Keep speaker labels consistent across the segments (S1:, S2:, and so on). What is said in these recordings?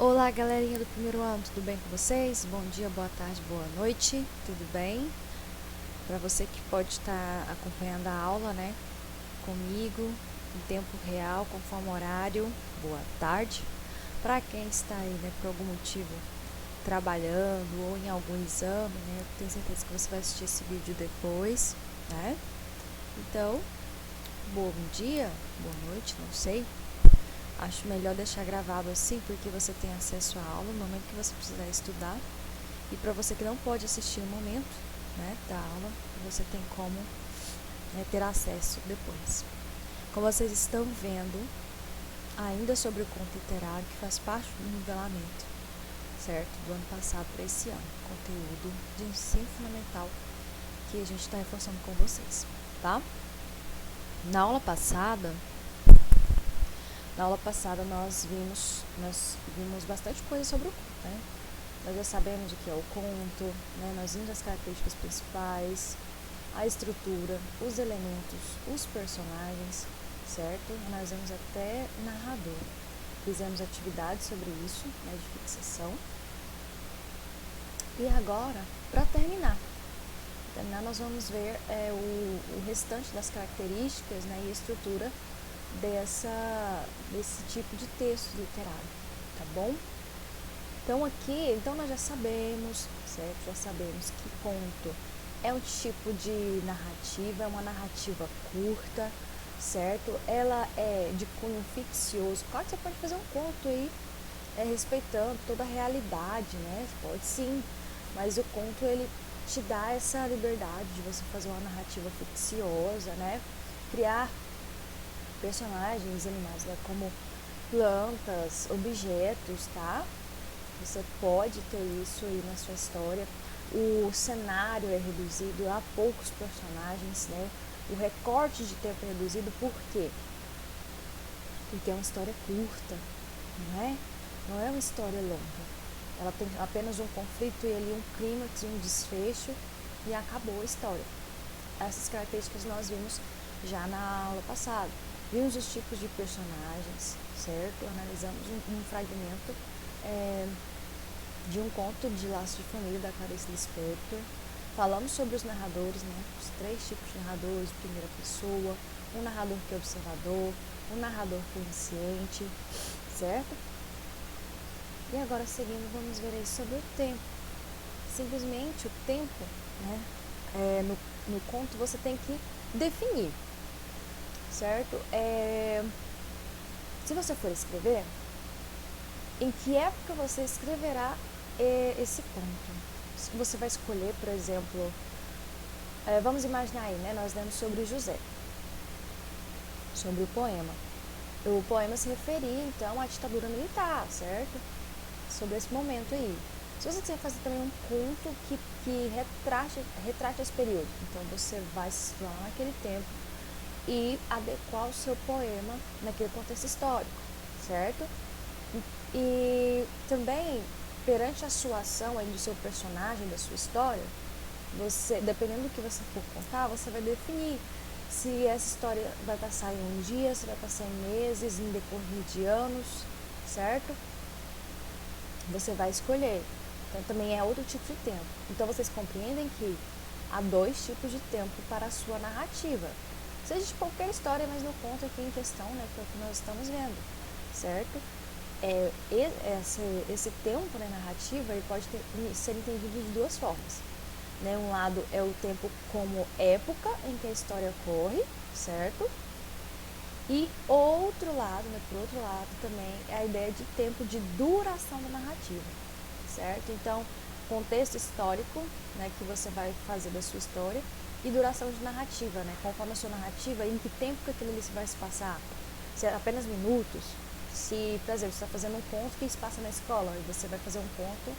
S1: Olá, galerinha do primeiro ano, tudo bem com vocês? Bom dia, boa tarde, boa noite, tudo bem? Para você que pode estar acompanhando a aula, né, comigo, em tempo real, conforme o horário, boa tarde. Para quem está aí, né, por algum motivo trabalhando ou em algum exame, né, eu tenho certeza que você vai assistir esse vídeo depois, né? Então, bom dia, boa noite, não sei. Acho melhor deixar gravado assim, porque você tem acesso à aula no momento que você precisar estudar. E para você que não pode assistir no momento, né, da aula, você tem como, né, ter acesso depois. Como vocês estão vendo, ainda sobre o conto literário, que faz parte do nivelamento, certo? Do ano passado para esse ano. Conteúdo de ensino fundamental que a gente está reforçando com vocês, tá? Na aula passada nós vimos bastante coisa sobre o conto, né? Nós já sabemos o que é o conto, né? Nós vimos as características principais, a estrutura, os elementos, os personagens, certo? Nós vimos até narrador. Fizemos atividades sobre isso, né, de fixação. E agora, para terminar, nós vamos ver o restante das características, né, e estrutura desse tipo de texto literário, tá bom? Então nós já sabemos, certo? Já sabemos que conto é um tipo de narrativa, é uma narrativa curta, certo? Ela é de cunho ficcioso. Claro que você pode fazer um conto aí, respeitando toda a realidade, né? Pode sim, mas o conto ele te dá essa liberdade de você fazer uma narrativa ficciosa, né? Criar personagens animados, né? Como plantas, objetos, tá? Você pode ter isso aí na sua história. O cenário é reduzido a poucos personagens, né? O recorte de tempo é reduzido, por quê? Porque é uma história curta, não é? Não é uma história longa. Ela tem apenas um conflito e ali um clímax, um desfecho e acabou a história. Essas características nós vimos já na aula passada. Vimos os tipos de personagens, certo? Analisamos um fragmento de um conto de Laços de Família, da Clarice Lispector. Falamos sobre os narradores, né? Os 3 tipos de narradores, primeira pessoa, um narrador que é observador, um narrador consciente, certo? E agora, seguindo, vamos ver aí sobre o tempo. Simplesmente o tempo, né? No conto você tem que definir, certo? Se você for escrever, em que época você escreverá esse conto? Você vai escolher, por exemplo, vamos imaginar aí, né? Nós lemos sobre José, sobre o poema. O poema se referia, então, à ditadura militar, certo? Sobre esse momento aí. Se você quiser fazer também um conto que retrate esse período, então você vai se situar naquele tempo e adequar o seu poema naquele contexto histórico, certo? E também, perante a sua ação aí do seu personagem, da sua história, você, dependendo do que você for contar, você vai definir se essa história vai passar em um dia, se vai passar em meses, em decorrer de anos, certo? Você vai escolher. Então também é outro tipo de tempo. Então vocês compreendem que há 2 tipos de tempo para a sua narrativa. Seja de qualquer história, mas no conto aqui em questão, né, que é o que nós estamos vendo, certo? Esse tempo, né, narrativa, ele pode ser entendido de 2 formas. Né? Um lado é o tempo como época em que a história ocorre, certo? E outro lado, né, por outro lado também, é a ideia de tempo de duração da narrativa, certo? Então, contexto histórico, né, que você vai fazer da sua história, e duração de narrativa, né, conforme a sua narrativa, em que tempo que aquilo ali vai se passar, se é apenas minutos, se, por exemplo, você está fazendo um conto que se passa na escola, e você vai fazer um conto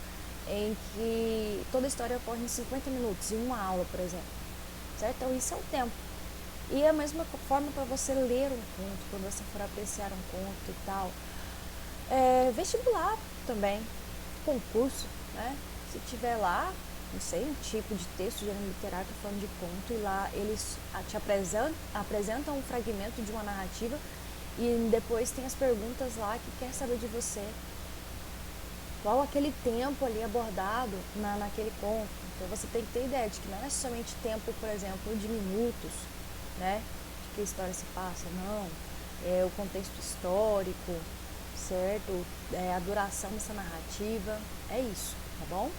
S1: em que toda a história ocorre em 50 minutos, em uma aula, por exemplo, certo? Então, isso é o tempo. E a mesma forma para você ler um conto, quando você for apreciar um conto e tal. Vestibular também, concurso, né? Se tiver lá, não sei, um tipo de texto de gênero literário, falando de conto, e lá eles te apresentam um fragmento de uma narrativa e depois tem as perguntas lá que quer saber de você qual aquele tempo ali abordado naquele conto. Então você tem que ter ideia de que não é somente tempo, por exemplo, de minutos, né, de que a história se passa, não. É o contexto histórico, certo? A duração dessa narrativa, é isso, tá bom?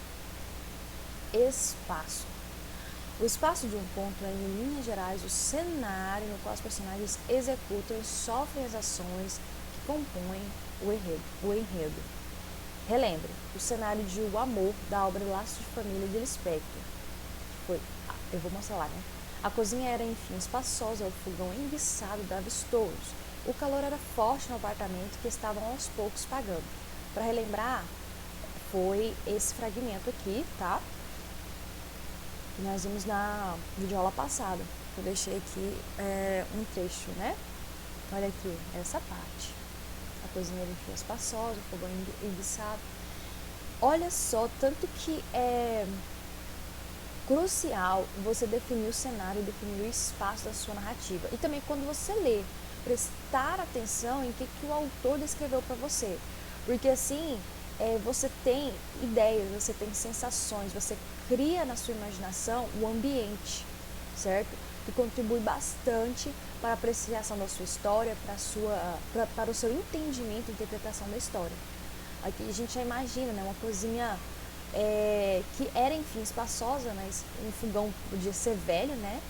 S1: Espaço. O espaço de um conto é, em linhas gerais, o cenário no qual os personagens executam e sofrem as ações que compõem o enredo. Relembre, o cenário de O Amor, da obra Laços de Família, de Lispector. Eu vou mostrar lá, né? A cozinha era, enfim, espaçosa, o fogão enguiçado dava estojos. O calor era forte no apartamento que estavam aos poucos pagando. Para relembrar, foi esse fragmento aqui, tá? Que nós vimos na videoaula passada. Eu deixei aqui um trecho, né? Olha aqui, essa parte. A cozinha era, enfim, espaçosa, o fogão enguiçado. Olha só, tanto que é crucial você definir o cenário e definir o espaço da sua narrativa. E também quando você lê, prestar atenção em que o autor descreveu para você. Porque assim, você tem ideias, você tem sensações, você cria na sua imaginação o ambiente, certo? Que contribui bastante para a apreciação da sua história, para o seu entendimento e interpretação da história. Aqui a gente já imagina, né, uma cozinha que era, enfim, espaçosa, mas um fogão podia ser velho, né?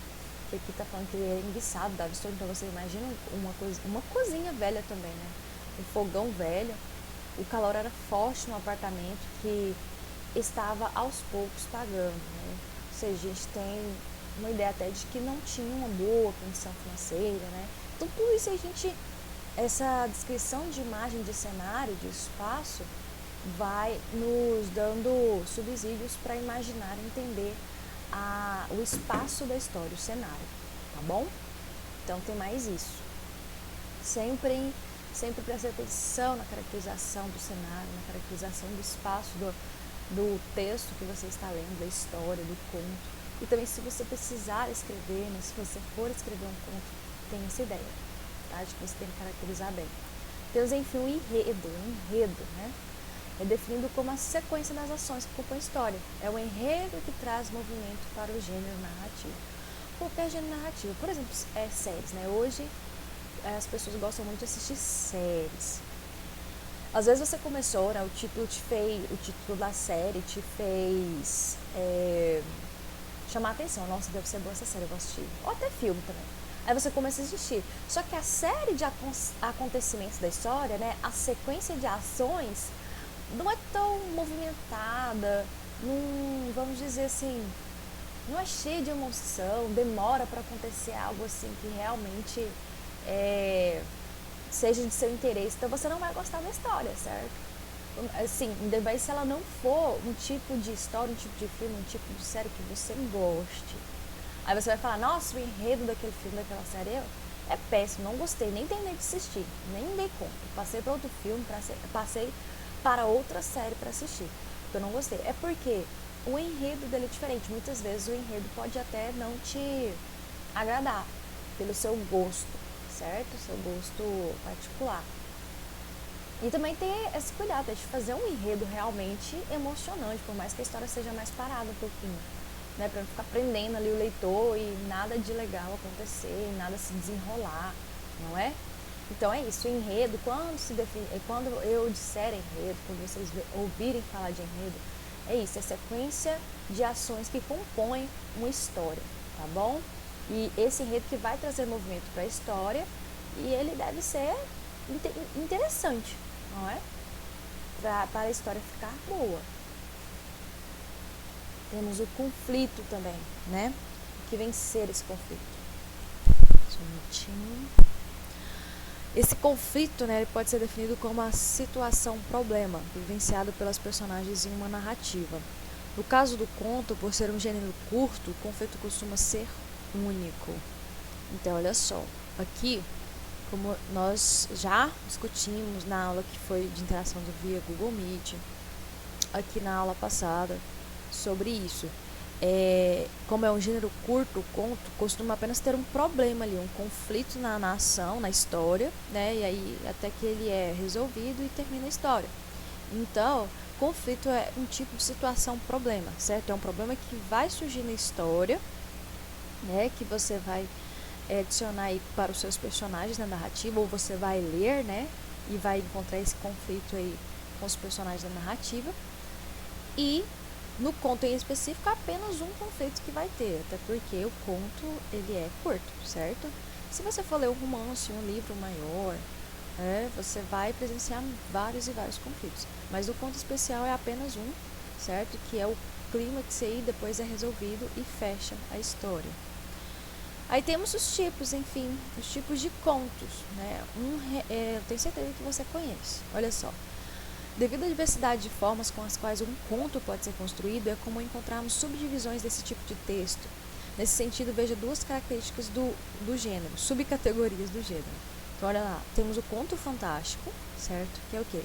S1: Que aqui tá falando que ele é enguiçado, dava estou, então você imagina uma cozinha velha também, né? Um fogão velho. O calor era forte no apartamento que estava aos poucos pagando, né? Ou seja, a gente tem uma ideia até de que não tinha uma boa condição financeira, né? Então tudo isso essa descrição de imagem, de cenário, de espaço, vai nos dando subsídios para imaginar e entender o espaço da história, o cenário, tá bom? Então tem mais isso. Sempre preste atenção na caracterização do cenário, na caracterização do espaço do texto que você está lendo, da história, do conto. E também se você precisar escrever, né, se você for escrever um conto, tenha essa ideia, tá? De que você tem que caracterizar bem. Temos, enfim, um enredo, né? É definido como a sequência das ações que compõem a história. É o enredo que traz movimento para o gênero narrativo. Qualquer gênero narrativo, por exemplo, séries, né? Hoje as pessoas gostam muito de assistir séries. Às vezes você começou, né? O título da série te fez chamar a atenção. Nossa, deve ser boa essa série, eu vou assistir. Ou até filme também. Aí você começa a assistir. Só que a série de acontecimentos da história, né? A sequência de ações não é tão movimentada, não, vamos dizer assim, não é cheia de emoção, demora para acontecer algo assim que realmente seja de seu interesse. Então você não vai gostar da história, certo? Assim, ainda mais se ela não for um tipo de história, um tipo de filme, um tipo de série que você goste. Aí você vai falar, nossa, o enredo daquele filme, daquela série é péssimo, não gostei, nem terminei de assistir, nem dei conta. Passei para outro filme, passei para outra série para assistir, porque eu não gostei. É porque o enredo dele é diferente. Muitas vezes o enredo pode até não te agradar pelo seu gosto, certo? Seu gosto particular. E também ter esse cuidado de fazer um enredo realmente emocionante, por mais que a história seja mais parada um pouquinho, né? Para não ficar prendendo ali o leitor e nada de legal acontecer, nada se desenrolar, não é? Então é isso, o enredo, quando eu disser enredo, quando vocês ouvirem falar de enredo, é isso, é sequência de ações que compõem uma história, tá bom? E esse enredo que vai trazer movimento para a história e ele deve ser interessante, não é? Para a história ficar boa. Temos o conflito também, né? O que vencer esse conflito? Só um minutinho. Esse conflito, né, ele pode ser definido como uma situação-problema, vivenciado pelas personagens em uma narrativa. No caso do conto, por ser um gênero curto, o conflito costuma ser único. Então, olha só, aqui, como nós já discutimos na aula que foi de interação via Google Meet, aqui na aula passada, sobre isso. Como é um gênero curto, o conto costuma apenas ter um problema ali, um conflito na ação, na história, né? E aí até que ele é resolvido e termina a história. Então, Conflito é um tipo de situação, problema, certo? É um problema que vai surgir na história, né? Que você vai adicionar aí para os seus personagens na narrativa, ou você vai ler, né? E vai encontrar esse conflito aí com os personagens da narrativa. E no conto em específico, apenas um conflito que vai ter, até porque o conto ele é curto, certo? Se você for ler um romance, um livro maior, você vai presenciar vários e vários conflitos. Mas o conto especial é apenas um, certo? Que é o clímax aí, depois é resolvido e fecha a história. Aí temos os tipos, enfim, os tipos de contos, né? Eu tenho certeza que você conhece. Olha só. Devido à diversidade de formas com as quais um conto pode ser construído, é comum encontrarmos subdivisões desse tipo de texto. Nesse sentido, veja duas características do gênero, subcategorias do gênero. Então, olha lá, temos o conto fantástico, certo? Que é o quê?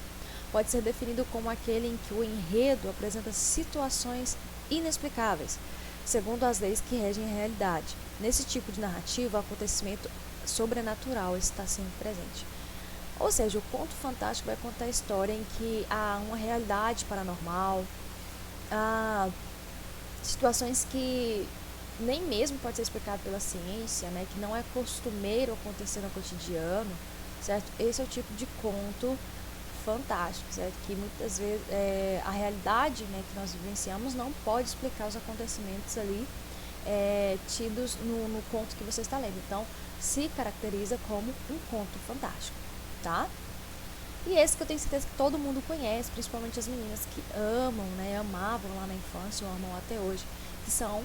S1: Pode ser definido como aquele em que o enredo apresenta situações inexplicáveis, segundo as leis que regem a realidade. Nesse tipo de narrativa, o acontecimento sobrenatural está sempre presente. Ou seja, o conto fantástico vai contar a história em que há uma realidade paranormal, há situações que nem mesmo pode ser explicado pela ciência, né, que não é costumeiro acontecer no cotidiano, certo? Esse é o tipo de conto fantástico, certo? Que muitas vezes a realidade, né, que nós vivenciamos não pode explicar os acontecimentos ali tidos no conto que você está lendo. Então, se caracteriza como um conto fantástico, tá? E esse que eu tenho certeza que todo mundo conhece, principalmente as meninas que amam, né, amavam lá na infância ou amam até hoje, que são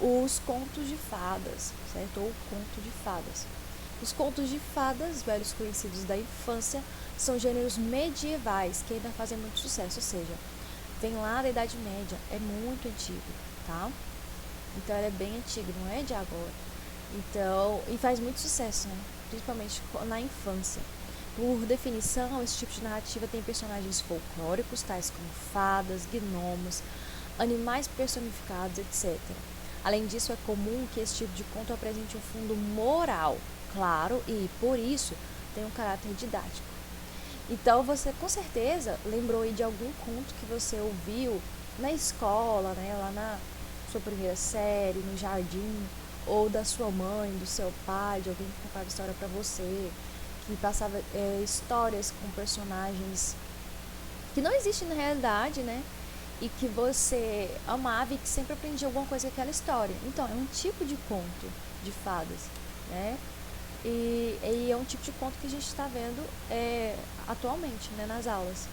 S1: os contos de fadas, certo? Ou conto de fadas. Os contos de fadas, velhos conhecidos da infância, são gêneros medievais que ainda fazem muito sucesso, ou seja, vem lá da Idade Média, é muito antigo, tá? Então ele é bem antigo, não é de agora. Então, e faz muito sucesso, né? Principalmente na infância. Por definição, esse tipo de narrativa tem personagens folclóricos, tais como fadas, gnomos, animais personificados, etc. Além disso, é comum que esse tipo de conto apresente um fundo moral, claro, e, por isso, tem um caráter didático. Então, você com certeza lembrou aí de algum conto que você ouviu na escola, né, lá na sua primeira série, no jardim, ou da sua mãe, do seu pai, de alguém que contava história para você, que passava histórias com personagens que não existem na realidade, né? E que você amava e que sempre aprendia alguma coisa com aquela história. Então, é um tipo de conto de fadas, né? E é um tipo de conto que a gente está vendo atualmente, né, nas aulas.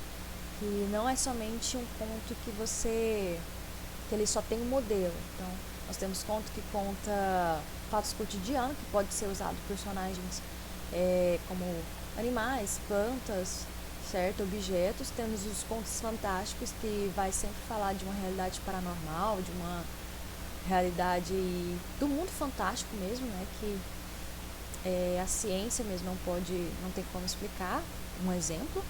S1: Que não é somente um conto que ele só tem um modelo. Então, nós temos conto que conta fatos cotidianos, que pode ser usado por personagens como animais, plantas, certo? Objetos. Temos os contos fantásticos, que vai sempre falar de uma realidade paranormal, de uma realidade do mundo fantástico mesmo, né? Que a ciência mesmo não tem como explicar, um exemplo.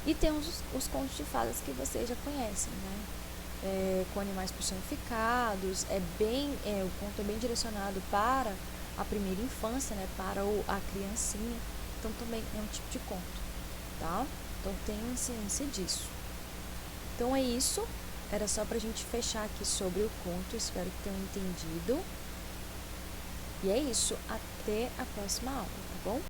S1: E temos os contos de fadas que vocês já conhecem, né? Com animais personificados, o conto é bem direcionado para a primeira infância, né? Para a criancinha, então também é um tipo de conto, tá? Então tenham ciência disso. Então é isso, era só pra gente fechar aqui sobre o conto, espero que tenham entendido. E é isso, até a próxima aula, tá bom?